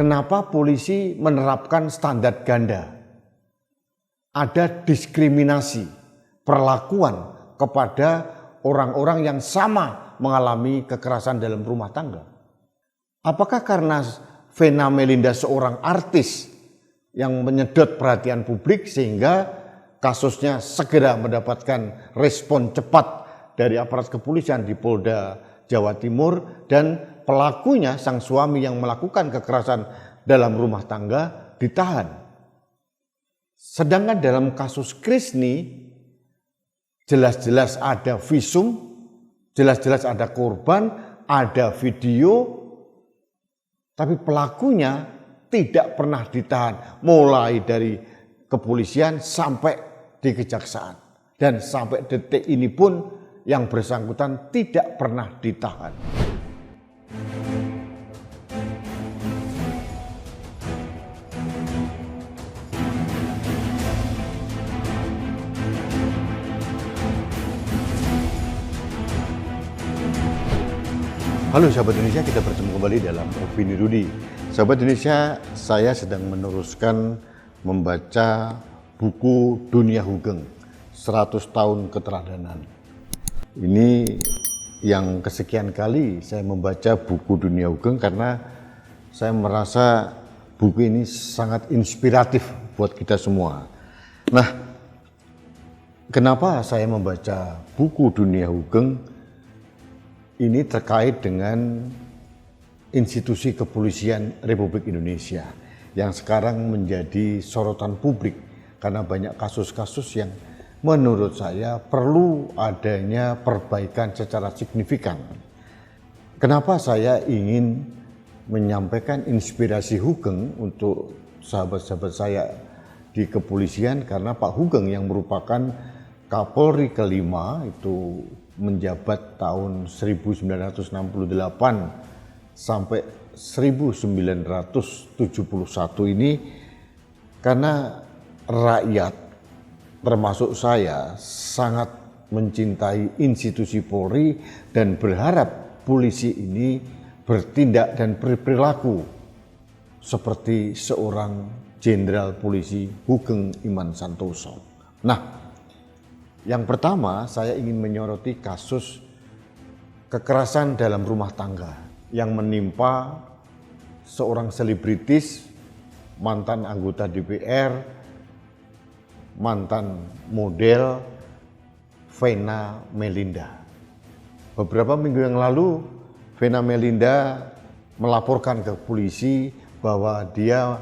kenapa polisi menerapkan standar ganda. Ada diskriminasi perlakuan kepada orang-orang yang sama mengalami kekerasan dalam rumah tangga. Apakah karena Vena Melinda seorang artis yang menyedot perhatian publik sehingga kasusnya segera mendapatkan respon cepat dari aparat kepolisian di Polda Jawa Timur dan pelakunya sang suami yang melakukan kekerasan dalam rumah tangga ditahan. Sedangkan dalam kasus Krisni jelas-jelas ada visum, jelas-jelas ada korban, ada video, tapi pelakunya tidak pernah ditahan mulai dari kepolisian sampai di kejaksaan. Dan sampai detik ini pun yang bersangkutan tidak pernah ditahan. Halo sahabat Indonesia, kita bertemu kembali dalam Opini Rudy. Sahabat Indonesia, saya sedang meneruskan membaca buku Dunia Hugeng, 100 tahun keteladanan. Ini yang kesekian kali saya membaca buku Dunia Hugeng karena saya merasa buku ini sangat inspiratif buat kita semua. Nah, kenapa saya membaca buku Dunia Hugeng? Ini terkait dengan institusi kepolisian Republik Indonesia yang sekarang menjadi sorotan publik karena banyak kasus-kasus yang menurut saya perlu adanya perbaikan secara signifikan. Kenapa saya ingin menyampaikan inspirasi Hugeng untuk sahabat-sahabat saya di kepolisian? Karena Pak Hugeng yang merupakan Kapolri kelima itu menjabat tahun 1968 sampai 1971 ini karena rakyat termasuk saya sangat mencintai institusi Polri dan berharap polisi ini bertindak dan berperilaku seperti seorang Jenderal Polisi Hugeng Iman Santoso. Nah, yang pertama, saya ingin menyoroti kasus kekerasan dalam rumah tangga yang menimpa seorang selebritis, mantan anggota DPR, mantan model Vena Melinda. Beberapa minggu yang lalu, Vena Melinda melaporkan ke polisi bahwa dia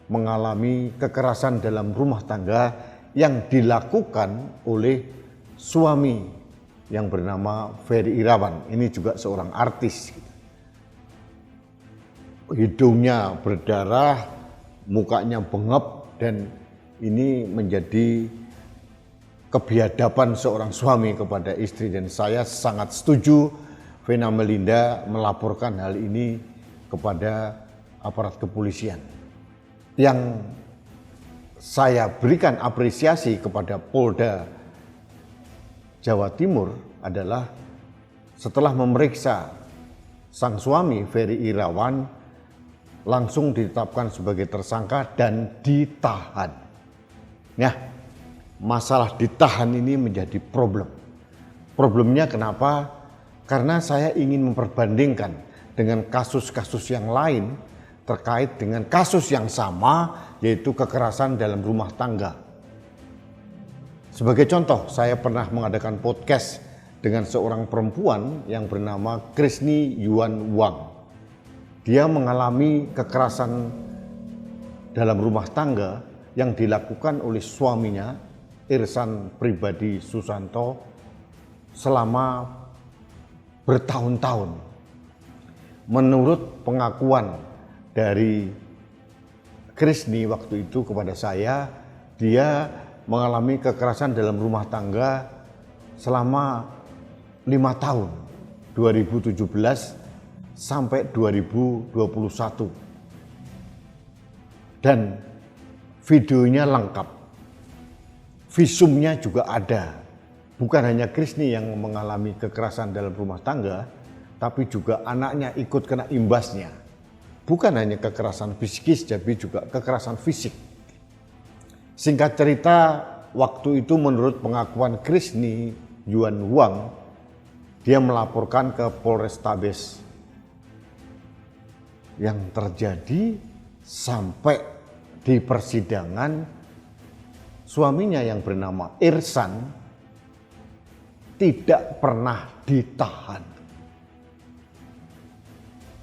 mengalami kekerasan dalam rumah tangga yang dilakukan oleh suami yang bernama Ferry Irawan. Ini juga seorang artis. Hidungnya berdarah, mukanya bengep, dan ini menjadi kebiadaban seorang suami kepada istri. Dan saya sangat setuju Vena Melinda melaporkan hal ini kepada aparat kepolisian. Yang saya berikan apresiasi kepada Polda Jawa Timur adalah setelah memeriksa sang suami Ferry Irawan langsung ditetapkan sebagai tersangka dan ditahan. Nah, masalah ditahan ini menjadi problem. Problemnya kenapa? Karena saya ingin memperbandingkan dengan kasus-kasus yang lain terkait dengan kasus yang sama, yaitu kekerasan dalam rumah tangga. Sebagai contoh, saya pernah mengadakan podcast dengan seorang perempuan yang bernama Krisni Yuan Wang. Dia mengalami kekerasan dalam rumah tangga yang dilakukan oleh suaminya, Irsan Pribadi Susanto, selama bertahun-tahun. Menurut pengakuan dari Krisni waktu itu kepada saya, dia mengalami kekerasan dalam rumah tangga selama 5 tahun, 2017 sampai 2021. Dan videonya lengkap, visumnya juga ada. Bukan hanya Krisni yang mengalami kekerasan dalam rumah tangga, tapi juga anaknya ikut kena imbasnya. bukan hanya kekerasan psikis, tapi juga kekerasan fisik. Singkat cerita, waktu itu menurut pengakuan Krisni Yuan Huang, dia melaporkan ke Polrestabes. Yang terjadi sampai di persidangan, suaminya yang bernama Irsan tidak pernah ditahan.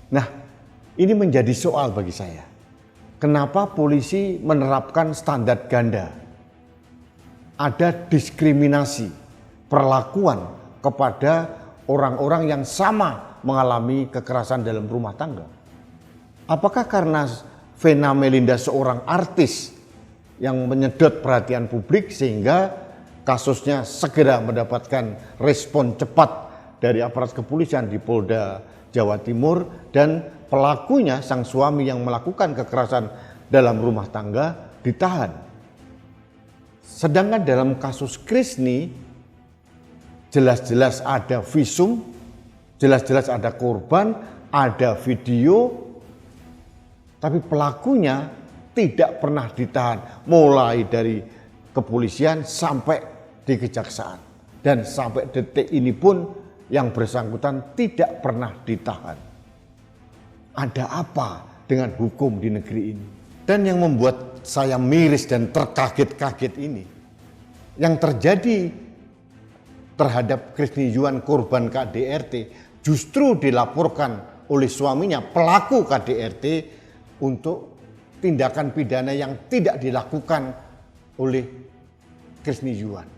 Nah, ini menjadi soal bagi saya. Kenapa polisi menerapkan standar ganda? Ada diskriminasi perlakuan kepada orang-orang yang sama mengalami kekerasan dalam rumah tangga. Apakah karena Vena Melinda seorang artis yang menyedot perhatian publik sehingga kasusnya segera mendapatkan respon cepat dari aparat kepolisian di Polda Jawa Timur dan pelakunya, sang suami yang melakukan kekerasan dalam rumah tangga, ditahan. Sedangkan dalam kasus Krisni, jelas-jelas ada visum, jelas-jelas ada korban, ada video, tapi pelakunya tidak pernah ditahan, mulai dari kepolisian sampai di kejaksaan. Dan sampai detik ini pun yang bersangkutan tidak pernah ditahan. Ada apa dengan hukum di negeri ini? Dan yang membuat saya miris dan terkaget-kaget ini, yang terjadi terhadap Krisni Yuan korban KDRT justru dilaporkan oleh suaminya, pelaku KDRT, untuk tindakan pidana yang tidak dilakukan oleh Krisni Yuan.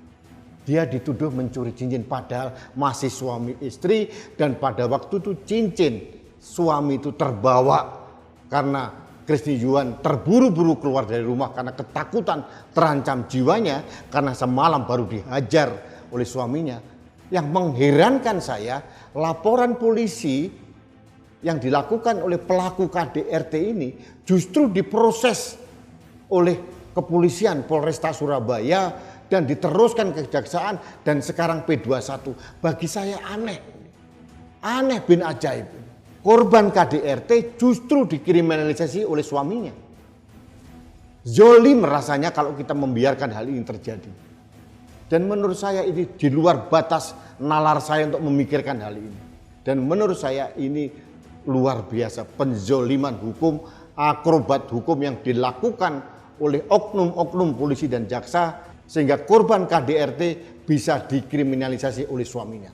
Dia dituduh mencuri cincin padahal masih suami istri, dan pada waktu itu cincin suami itu terbawa karena Krisni Yuan terburu-buru keluar dari rumah karena ketakutan terancam jiwanya karena semalam baru dihajar oleh suaminya. Yang mengherankan saya, laporan polisi yang dilakukan oleh pelaku KDRT ini justru diproses oleh kepolisian Polresta Surabaya dan diteruskan ke kejaksaan dan sekarang P21. Bagi saya aneh bin ajaib. Korban KDRT justru dikriminalisasi oleh suaminya. Zolim rasanya kalau kita membiarkan hal ini terjadi. Dan menurut saya ini di luar batas nalar saya untuk memikirkan hal ini. Dan menurut saya ini luar biasa penzoliman hukum, akrobat hukum yang dilakukan oleh oknum-oknum polisi dan jaksa sehingga korban KDRT bisa dikriminalisasi oleh suaminya.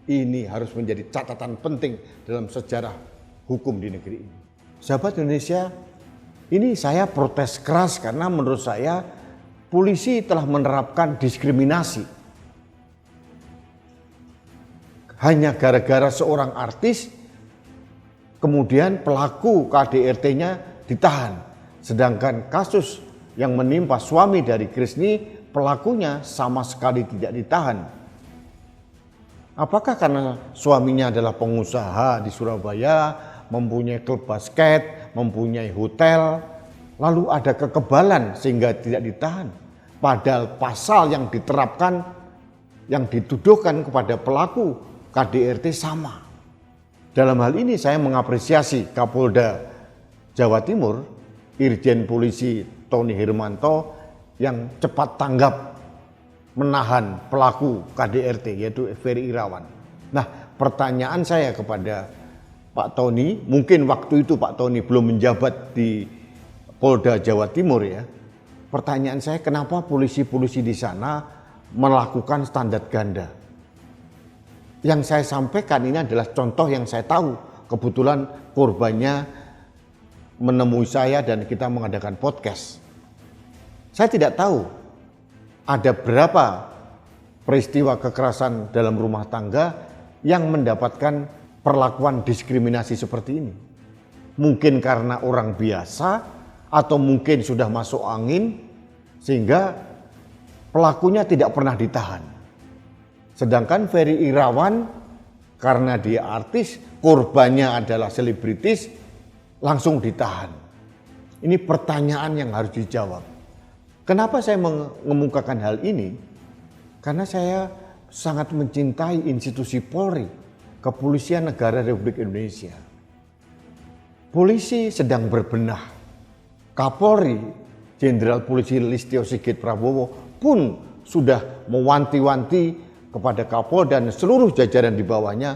Ini harus menjadi catatan penting dalam sejarah hukum di negeri ini. Sahabat Indonesia, ini saya protes keras karena menurut saya polisi telah menerapkan diskriminasi. Hanya gara-gara seorang artis, kemudian pelaku KDRT-nya ditahan. Sedangkan kasus yang menimpa suami dari Krisni, pelakunya sama sekali tidak ditahan. Apakah karena suaminya adalah pengusaha di Surabaya, mempunyai klub basket, mempunyai hotel, lalu ada kekebalan sehingga tidak ditahan? Padahal pasal yang diterapkan, yang dituduhkan kepada pelaku KDRT sama. Dalam hal ini saya mengapresiasi Kapolda Jawa Timur, Irjen Polisi Tony Hermanto yang cepat tanggap menahan pelaku KDRT yaitu Ferry Irawan. Nah, pertanyaan saya kepada Pak Tony, mungkin waktu itu Pak Tony belum menjabat di Polda Jawa Timur ya. Pertanyaan saya, kenapa polisi-polisi di sana melakukan standar ganda? Yang saya sampaikan ini adalah contoh yang saya tahu. Kebetulan korbannya menemui saya dan kita mengadakan podcast. Saya tidak tahu ada berapa peristiwa kekerasan dalam rumah tangga yang mendapatkan perlakuan diskriminasi seperti ini. Mungkin karena orang biasa atau mungkin sudah masuk angin sehingga pelakunya tidak pernah ditahan. Sedangkan Ferry Irawan karena dia artis, korbannya adalah selebritis, langsung ditahan. Ini pertanyaan yang harus dijawab. Kenapa saya mengemukakan hal ini? Karena saya sangat mencintai institusi Polri, Kepolisian Negara Republik Indonesia. polisi sedang berbenah. Kapolri Jenderal Polisi Listio Sigit Prabowo pun sudah mewanti-wanti kepada Kapolda dan seluruh jajaran di bawahnya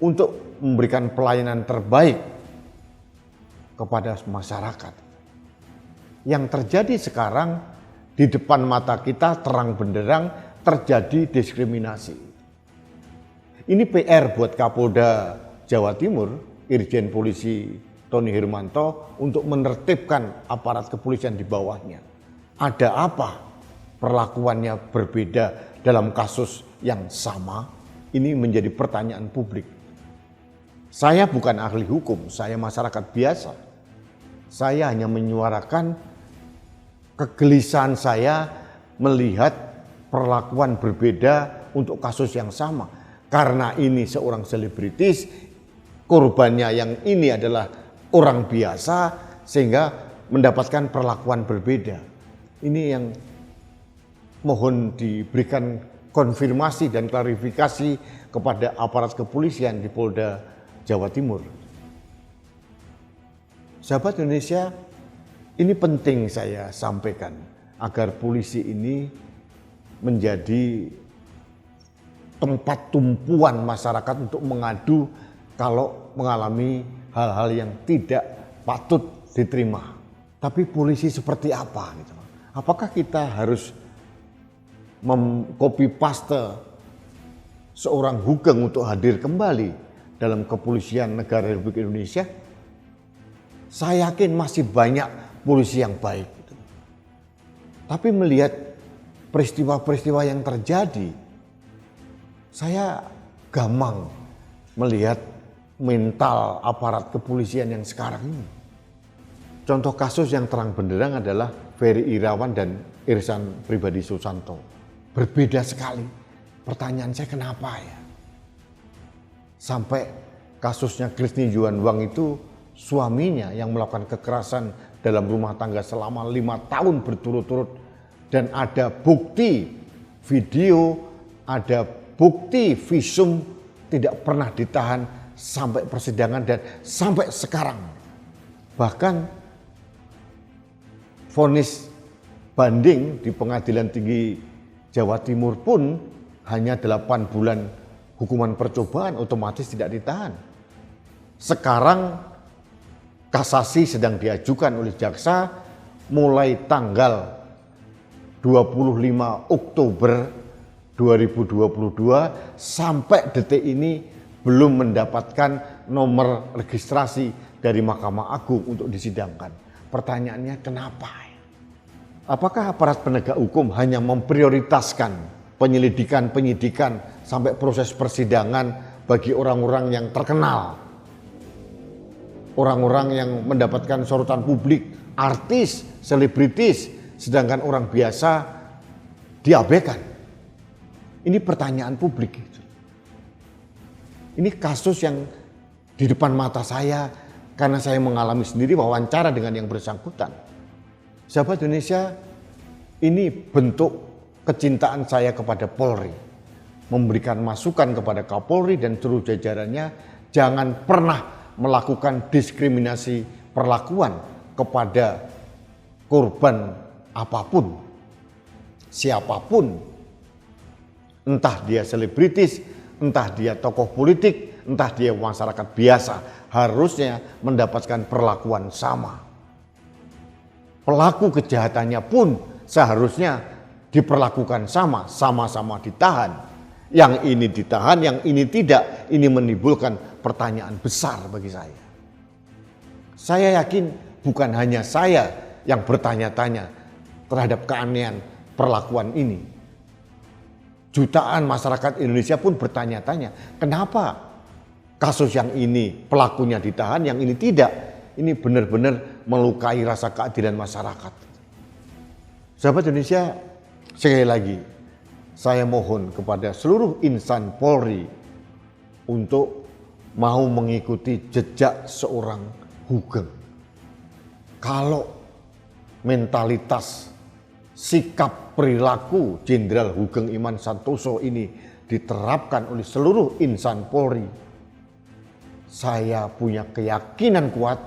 untuk memberikan pelayanan terbaik kepada masyarakat. Yang terjadi sekarang di depan mata kita terang benderang terjadi diskriminasi. Ini PR buat Kapolda Jawa Timur, Irjen Polisi Tony Hermanto untuk menertibkan aparat kepolisian di bawahnya. Ada apa perlakuannya berbeda dalam kasus yang sama? Ini menjadi pertanyaan publik. Saya bukan ahli hukum, saya masyarakat biasa. Saya hanya menyuarakan kegelisahan saya melihat perlakuan berbeda untuk kasus yang sama. Karena ini seorang selebritis, korbannya yang ini adalah orang biasa sehingga mendapatkan perlakuan berbeda. Ini yang mohon diberikan konfirmasi dan klarifikasi kepada aparat kepolisian di Polda Jawa Timur. Sahabat Indonesia, ini penting saya sampaikan agar polisi ini menjadi tempat tumpuan masyarakat untuk mengadu kalau mengalami hal-hal yang tidak patut diterima. Tapi polisi seperti apa? Gitu. Apakah kita harus mengcopy paste seorang Hugeng untuk hadir kembali dalam kepolisian negara Republik Indonesia? Saya yakin masih banyak polisi yang baik. Gitu. Tapi melihat peristiwa-peristiwa yang terjadi, saya gamang melihat mental aparat kepolisian yang sekarang ini. Contoh kasus yang terang benderang adalah Ferry Irawan dan Irsan Pribadi Susanto. Berbeda sekali. Pertanyaan saya kenapa ya? Sampai kasusnya Krisni Juanwang itu suaminya yang melakukan kekerasan dalam rumah tangga selama 5 tahun berturut-turut. Dan ada bukti video, ada bukti visum tidak pernah ditahan sampai persidangan dan sampai sekarang. Bahkan vonis banding di Pengadilan Tinggi Jawa Timur pun hanya 8 bulan hukuman percobaan, otomatis tidak ditahan. Sekarang kasasi sedang diajukan oleh jaksa mulai tanggal 25 Oktober 2022 sampai detik ini belum mendapatkan nomor registrasi dari Mahkamah Agung untuk disidangkan. Pertanyaannya kenapa? Apakah aparat penegak hukum hanya memprioritaskan penyidikan sampai proses persidangan bagi orang-orang yang terkenal? Orang-orang yang mendapatkan sorotan publik, artis, selebritis, sedangkan orang biasa diabaikan. Ini pertanyaan publik. Ini kasus yang di depan mata saya karena saya mengalami sendiri wawancara dengan yang bersangkutan. Sahabat Indonesia, ini bentuk kecintaan saya kepada Polri. Memberikan masukan kepada Kapolri dan seluruh jajarannya, jangan pernah melakukan diskriminasi perlakuan kepada korban apapun, siapapun. Entah dia selebritis, entah dia tokoh politik, entah dia masyarakat biasa, harusnya mendapatkan perlakuan sama. Pelaku kejahatannya pun seharusnya diperlakukan sama, sama-sama ditahan. Yang ini ditahan, yang ini tidak, ini menimbulkan pertanyaan besar bagi saya. Saya yakin bukan hanya saya yang bertanya-tanya terhadap keanehan perlakuan ini. Jutaan masyarakat Indonesia pun bertanya-tanya, kenapa kasus yang ini pelakunya ditahan, yang ini tidak? Ini benar-benar melukai rasa keadilan masyarakat. Sahabat Indonesia, sekali lagi saya mohon kepada seluruh insan Polri untuk mau mengikuti jejak seorang Hugeng. Kalau mentalitas, sikap, perilaku Jenderal Hugeng Iman Santoso ini diterapkan oleh seluruh insan Polri, saya punya keyakinan kuat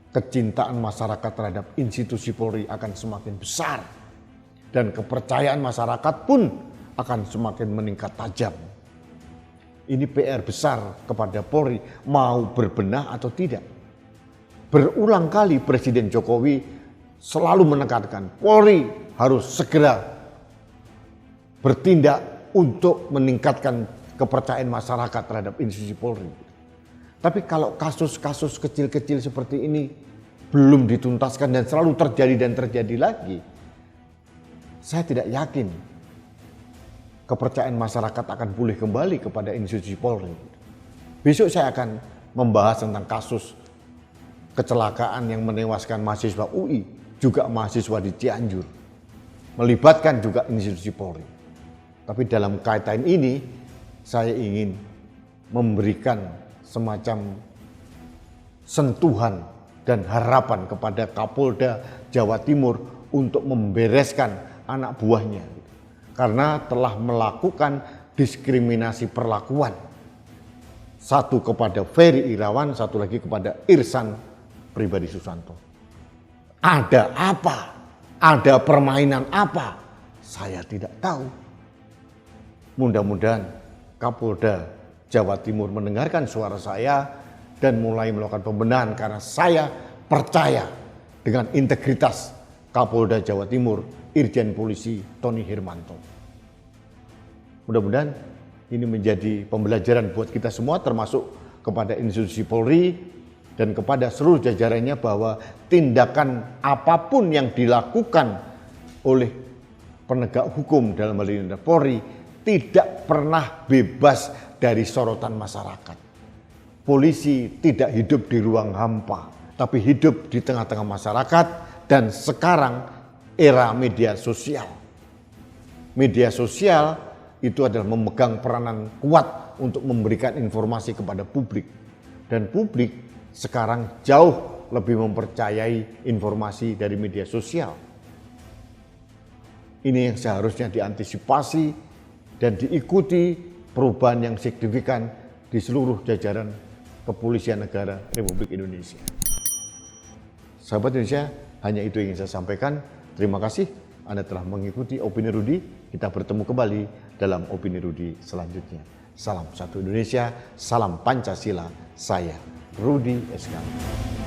kecintaan masyarakat terhadap institusi Polri akan semakin besar dan kepercayaan masyarakat pun akan semakin meningkat tajam. Ini PR besar kepada Polri, mau berbenah atau tidak. Berulang kali Presiden Jokowi selalu menekankan Polri harus segera bertindak untuk meningkatkan kepercayaan masyarakat terhadap institusi Polri. Tapi kalau kasus-kasus kecil-kecil seperti ini belum dituntaskan dan selalu terjadi dan terjadi lagi, saya tidak yakin kepercayaan masyarakat akan pulih kembali kepada institusi Polri. Besok saya akan membahas tentang kasus kecelakaan yang menewaskan mahasiswa UI, juga mahasiswa di Cianjur, melibatkan juga institusi Polri. Tapi dalam kaitan ini, saya ingin memberikan semacam sentuhan dan harapan kepada Kapolda Jawa Timur untuk membereskan anak buahnya. Karena telah melakukan diskriminasi perlakuan. Satu kepada Ferry Irawan, satu lagi kepada Irsan Pribadi Susanto. Ada apa? Ada permainan apa? Saya tidak tahu. Mudah-mudahan Kapolda Jawa Timur mendengarkan suara saya dan mulai melakukan pembenahan karena saya percaya dengan integritas Kapolda Jawa Timur, Irjen Polisi Tony Hermanto. Mudah-mudahan ini menjadi pembelajaran buat kita semua, termasuk kepada institusi Polri dan kepada seluruh jajarannya, bahwa tindakan apapun yang dilakukan oleh penegak hukum dalam hal ini Polri tidak pernah bebas dari sorotan masyarakat. Polisi tidak hidup di ruang hampa, tapi hidup di tengah-tengah masyarakat, dan sekarang era media sosial. Media sosial itu adalah memegang peranan kuat untuk memberikan informasi kepada publik. Dan publik sekarang jauh lebih mempercayai informasi dari media sosial. Ini yang seharusnya diantisipasi dan diikuti perubahan yang signifikan di seluruh jajaran Kepolisian Negara Republik Indonesia. Sahabat Indonesia, hanya itu yang ingin saya sampaikan. Terima kasih Anda telah mengikuti Opini Rudi. Kita bertemu kembali dalam Opini Rudi selanjutnya. Salam satu Indonesia, salam Pancasila. Saya Rudi SK.